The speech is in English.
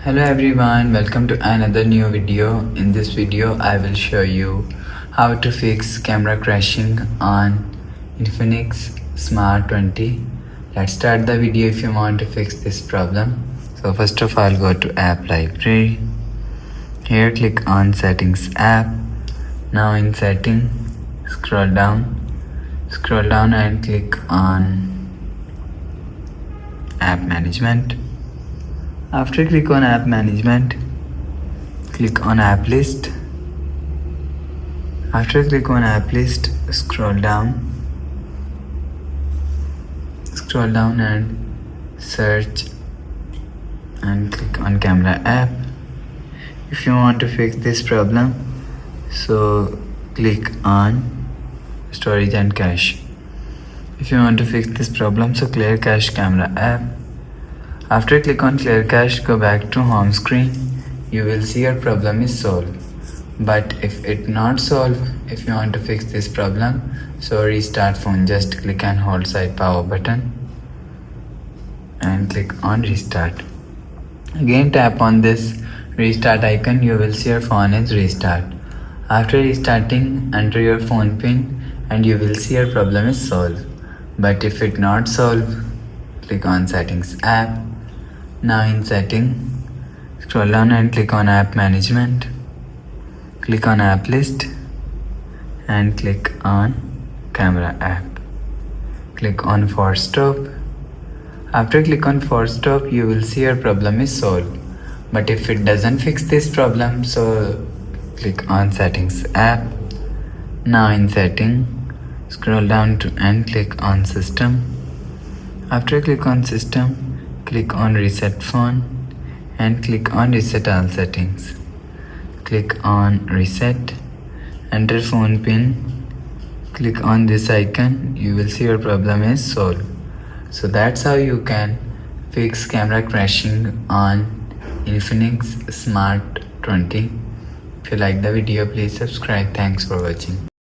Hello everyone, welcome to another new video. In this video I will show you how to fix camera crashing on Infinix Smart 20. Let's start the video if you want to fix this problem. So first of all, go to app library. Here click on settings app. Now in setting, scroll down and click on app management. After click on app management, click on app list. After click on app list, scroll down and search and click on camera app. If you want to fix this problem, so click on storage and cache. If you want to fix this problem, so clear cache camera app. After click on clear cache, go back to home screen. You will see your problem is solved. But if it not solved, if you want to fix this problem, so restart phone, just click and hold side power button and click on restart. Again tap on this restart icon, you will see your phone is restart. After restarting, enter your phone pin and you will see your problem is solved. But if it not solved, click on settings app. Now in setting, scroll down and click on app management. Click on app list and click on camera app. Click on force stop. After click on force stop, you will see your problem is solved. But if it doesn't fix this problem, so click on settings app. Now in setting, scroll down to and click on system. After click on system, click on reset phone and click on reset all settings. Click on reset, enter phone pin, click on this icon, you will see your problem is solved. So that's how you can fix camera crashing on Infinix Smart 20. If you like the video, please subscribe. Thanks for watching.